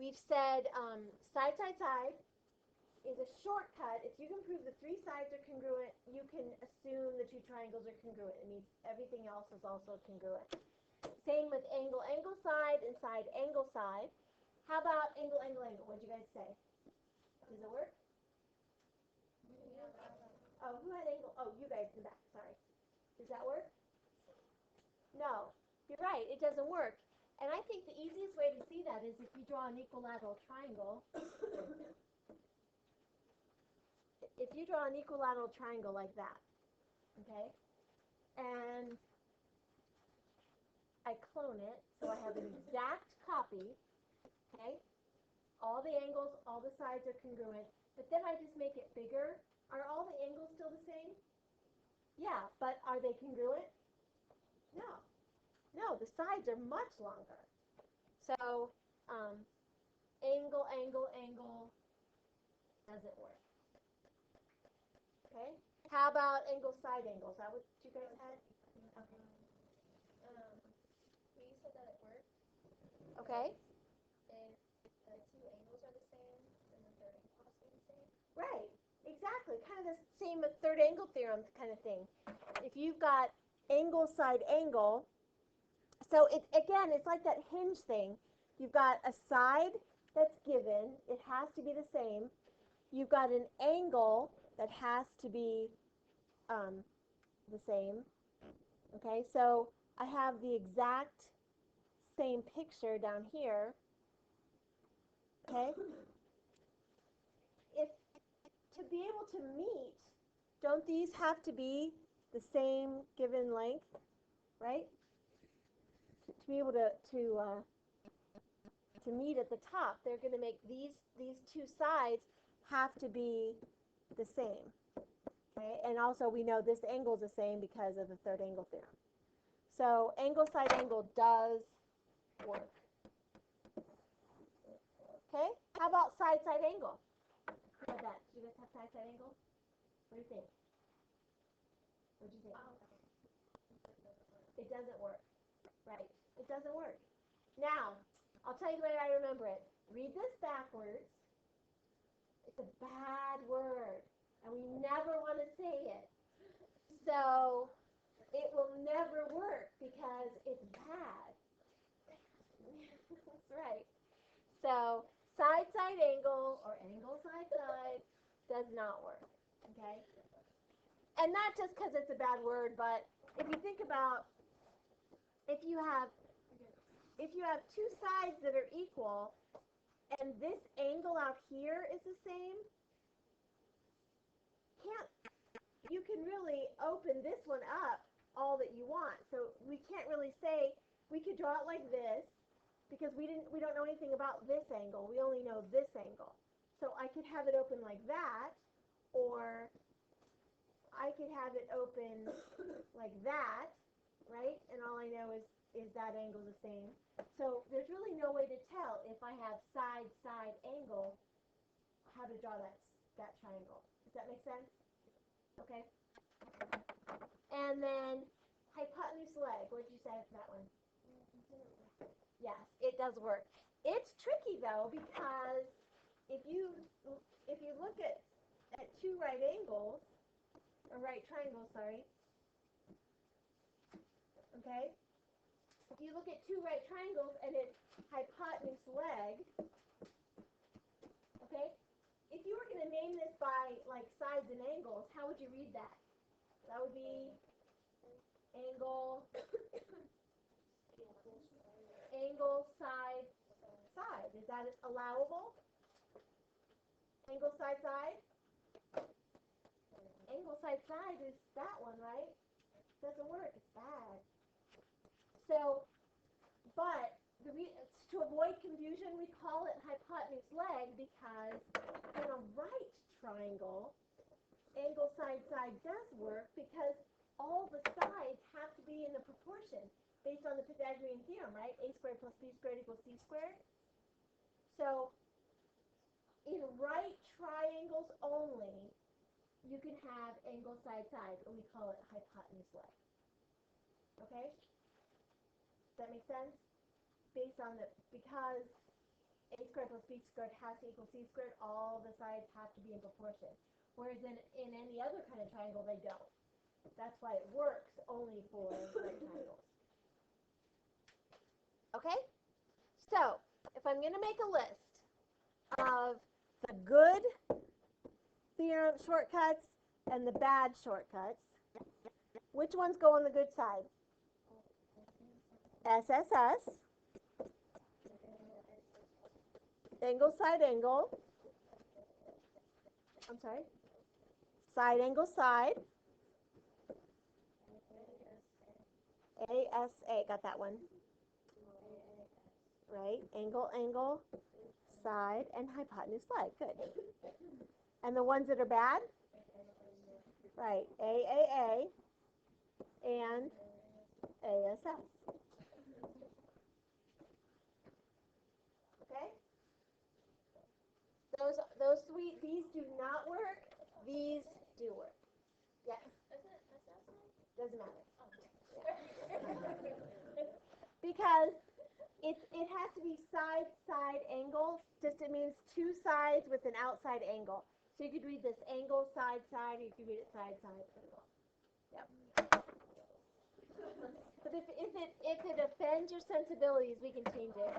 we've said side, side, side is a shortcut. If you can prove the three sides are congruent, you can assume the two triangles are congruent. It means everything else is also congruent. Same with angle, angle, side, and side, angle, side. How about angle, angle, angle? What did you guys say? Does it work? Oh, who had angle? Oh, you guys in the back. Sorry. Does that work? No. You're right. It doesn't work. And I think the easiest way to see that is if you draw an equilateral triangle. If you draw an equilateral triangle like that, okay, and I clone it, so I have an exact copy, okay, all the angles, all the sides are congruent, but then I just make it bigger. Are all the angles still the same? Yeah, but are they congruent? No. No, the sides are much longer. So, angle, angle, angle doesn't work. Okay? How about angle, side angle? Is that what you guys had? Okay. We said that it worked. Okay. If the two angles are the same, then the third angle has to be the same. Right. Exactly. Kind of the same with third angle theorem kind of thing. If you've got angle, side angle, so it again, it's like that hinge thing. You've got a side that's given. It has to be the same. You've got an angle that has to be the same. Okay, so I have the exact same picture down here. Okay, if to be able to meet, don't these have to be the same given length, right? To be able to meet at the top, they're going to make these two sides have to be the same. Okay, and also we know this angle is the same because of the third angle theorem. So angle side angle does work. Okay, how about side side angle? How about that? Do you guys have side side angle? What do you think? What do you think? It doesn't work. Right. It doesn't work. Now, I'll tell you the way I remember it. Read this backwards. It's a bad word, and we never want to say it. So it will never work because it's bad. That's right. So side side angle or angle side side does not work. Okay. And not just because it's a bad word, but if you think about if you have two sides that are equal and this angle out here is the same, you can really open this one up all that you want. So we can't really say, we could draw it like this because we don't know anything about this angle. We only know this angle. So I could have it open like that, or I could have it open like that, right? And all I know is that angle the same. So there's really no way to tell if I have side, side, angle, how to draw that triangle. Does that make sense? Okay. And then hypotenuse leg. What did you say for that one? Yes, it does work. It's tricky though because if you look at two right angles or right triangles, sorry. Okay. If you look at two right triangles and it's hypotenuse leg, okay. If you were going to name this by like sides and angles, how would you read that? That would be angle, angle, side, side. Is that allowable? Angle, side, side? Angle, side, side is that one, right? Doesn't work. It's bad. So, but to avoid confusion, we call it hypotenuse leg because in a right triangle, angle, side, side does work because all the sides have to be in the proportion based on the Pythagorean theorem, right? A squared plus b squared equals c squared. So in right triangles only, you can have angle, side, side, and we call it hypotenuse leg. Okay? Does that make sense? Based on because a squared plus B squared has to equal C squared. All the sides have to be in proportion. Whereas in any other kind of triangle, they don't. That's why it works only for right triangles. Okay? So, if I'm going to make a list of the good theorem shortcuts and the bad shortcuts, which ones go on the good side? SSS, angle, side angle. I'm sorry. Side angle, side. ASA, got that one. Right, angle, angle, side, and hypotenuse leg. Good. And the ones that are bad? Right, AAA and ASS. Okay? Those three, these do not work. These do work. Yes? Doesn't matter. Because it has to be side angle. Just it means two sides with an outside angle. So you could read this angle, side, or you could read it side, angle. Yep. But if it offends your sensibilities, we can change it.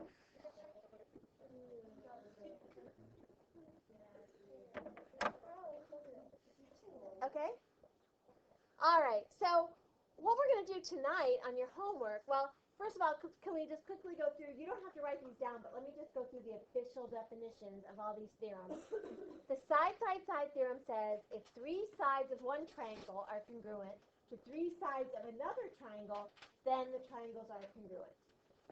Okay? All right. So what we're going to do tonight on your homework, well, first of all, can we just quickly go through, you don't have to write these down, but let me just go through the official definitions of all these theorems. The side theorem says if three sides of one triangle are congruent to three sides of another triangle, then the triangles are congruent.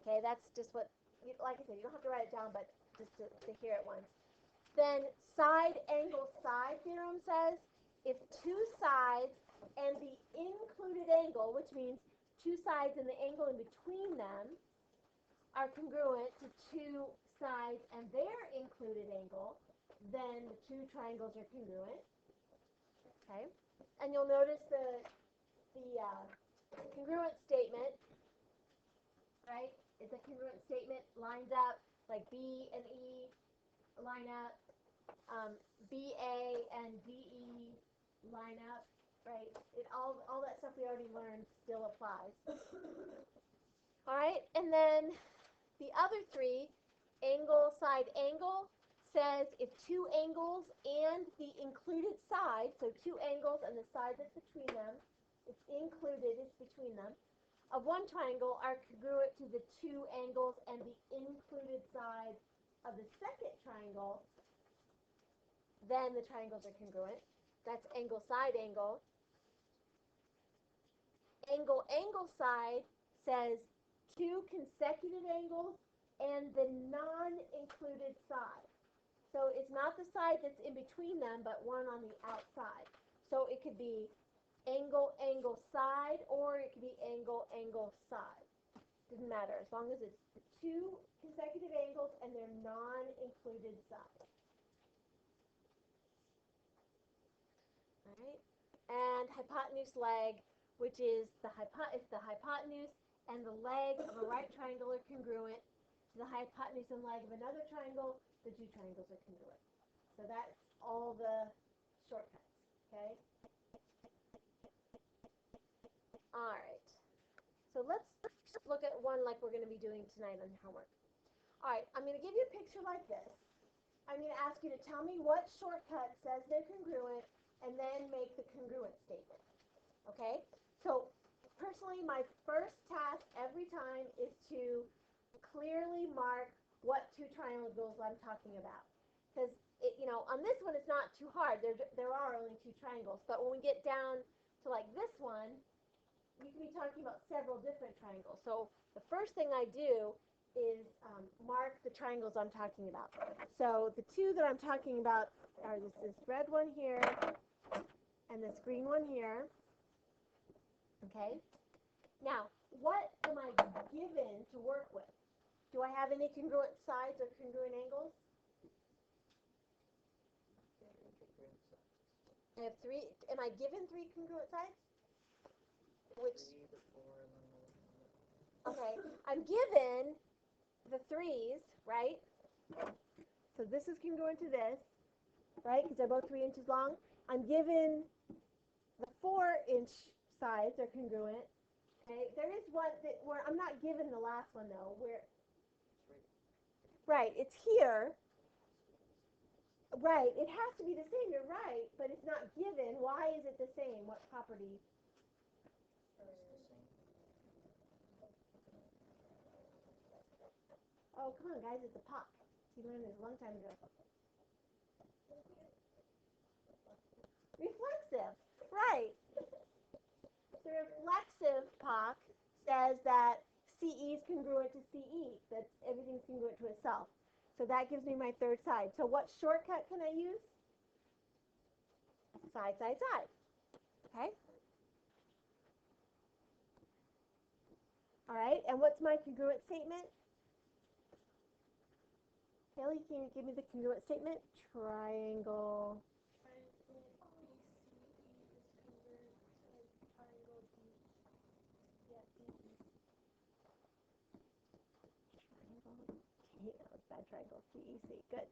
Okay, that's just what, like I said, you don't have to write it down, but just to hear it once. Then side angle side theorem says if two sides and the included angle, which means two sides and the angle in between them, are congruent to two sides and their included angle, then the two triangles are congruent. Okay, and you'll notice the congruent statement, right? It's a congruent statement, lines up, like B and E line up, BA and DE line up, right? All that stuff we already learned still applies. All right, and then the other three, angle, side, angle, says if two angles and the included side, so two angles and the side that's between them, it's included, it's between them, of one triangle are congruent to the two angles and the included side of the second triangle, then the triangles are congruent. That's angle, side, angle. Angle, angle, side says two consecutive angles and the non-included side. So it's not the side that's in between them, but one on the outside. So it could be angle, angle, side, or it could be angle, angle, side. Doesn't matter, as long as it's two consecutive angles and their non-included side. All right, and hypotenuse leg, which is the hypotenuse and the leg of a right triangle are congruent to the hypotenuse and leg of another triangle, the two triangles are congruent. So that's all the shortcuts, okay? All right, so let's look at one like we're going to be doing tonight on homework. All right, I'm going to give you a picture like this. I'm going to ask you to tell me what shortcut says they're congruent and then make the congruent statement, okay? So personally, my first task every time is to clearly mark what two triangles I'm talking about. Because, on this one, it's not too hard. There are only two triangles. But when we get down to like this one, we can be talking about several different triangles. So the first thing I do is mark the triangles I'm talking about. So the two that I'm talking about are this red one here and this green one here. Okay? Now, what am I given to work with? Do I have any congruent sides or congruent angles? I have three. Am I given three congruent sides? Which? Okay, I'm given the threes, right? So this is congruent to this, right? Because they're both 3 inches long. I'm given the 4-inch sides are congruent. Okay, there is one that where I'm not given the last one though. Where right, it's here. Right, it has to be the same. You're right, but it's not given. Why is it the same? What property? Oh, come on, guys, it's a puck. You learned this a long time ago. Reflexive, right. The reflexive puck says that CE is congruent to CE, that everything's congruent to itself. So that gives me my third side. So what shortcut can I use? Side, side, side. Okay? All right, and what's my congruent statement? Haley, can you give me the congruent statement? Triangle. Okay, that was bad triangle. CEC. Good.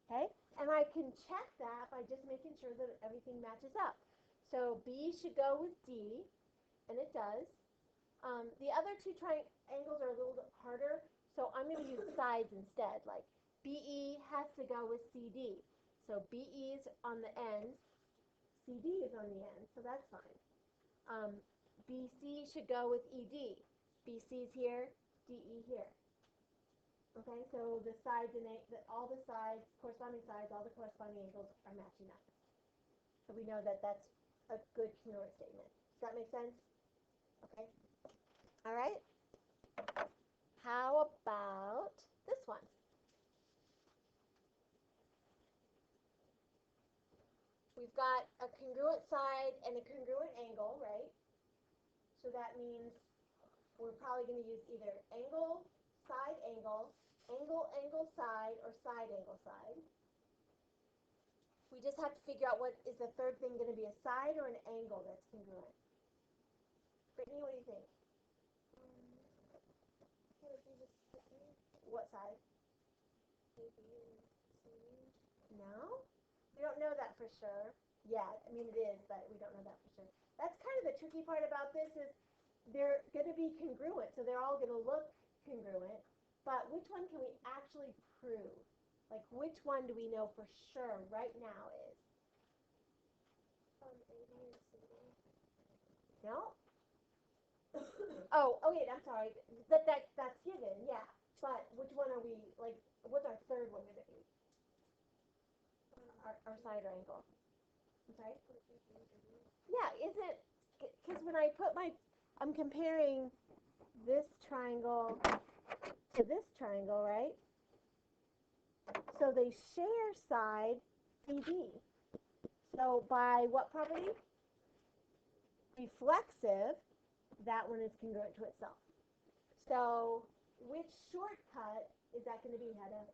Okay, and I can check that by just making sure that everything matches up. So B should go with D, and it does. The other two triangles are a little bit harder, so I'm going to use sides instead. Like BE has to go with CD. So BE is on the end, CD is on the end, so that's fine. BC should go with ED. BC is here, DE here. Okay, so the sides and all the sides, corresponding sides, all the corresponding angles are matching up. So we know that that's a good congruent statement. Does that make sense? Okay. All right. How about this one? We've got a congruent side and a congruent angle, right? So that means we're probably going to use either angle, angle, angle, side, or side, angle, side. We just have to figure out what is the third thing going to be, a side or an angle that's congruent. Brittany, what do you think? What side? No? We don't know that for sure yet. I mean, it is, but we don't know that for sure. That's kind of the tricky part about this is they're going to be congruent, so they're all going to look congruent, but which one can we actually prove? Like, which one do we know for sure right now is? No? Oh, wait, I'm sorry. That's given, yeah. But which one are we, like, what's our third one going to be? Our side or angle. I'm sorry? Yeah, is it, because when I put I'm comparing this triangle to this triangle, right? So they share side CD. So by what property? Reflexive, that one is congruent to itself. So which shortcut is that going to be, Hedda?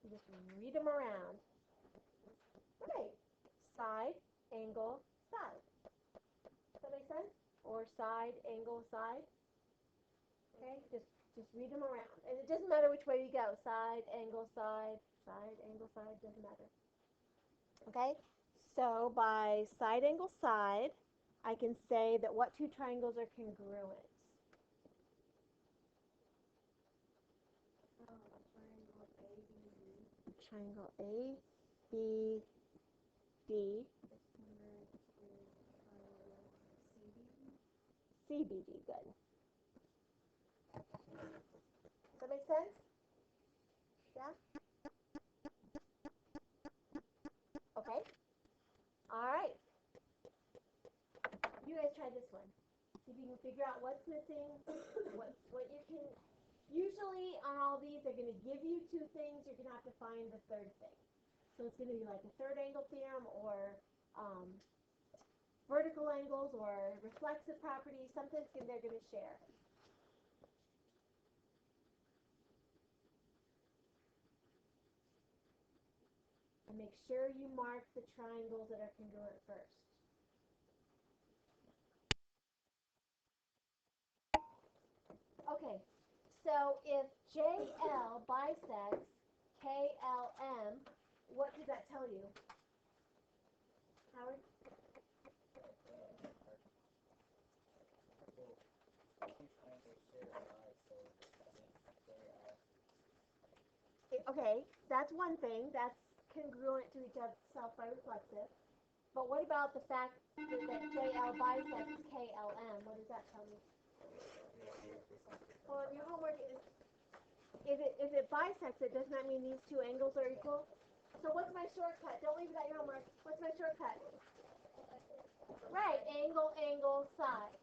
You just read them around. Right. Side, angle, side. Does that make sense? Or side, angle, side. Okay, just read them around. And it doesn't matter which way you go. Side, angle, side, doesn't matter. Okay, so by side, angle, side, I can say that what two triangles are congruent? Triangle A, B, D, CBD. Good. Does that make sense? Yeah? Okay. All right. You guys try this one. See if you can figure out what's missing, what you can. Usually on all these, they're going to give you two things. You're going to have to find the third thing. So it's going to be like a third angle theorem or vertical angles or reflexive properties. Something they're going to share. And make sure you mark the triangles that are congruent first. Okay, So if JL bisects KLM, what does that tell you? Howard? Okay, that's one thing. That's congruent to each other, self by reflexive. But what about the fact that JL bisects KLM? What does that tell me? Well, your homework is if it bisects it, doesn't that mean these two angles are equal? So what's my shortcut? Don't leave that your homework. What's my shortcut? Right, angle, angle, side.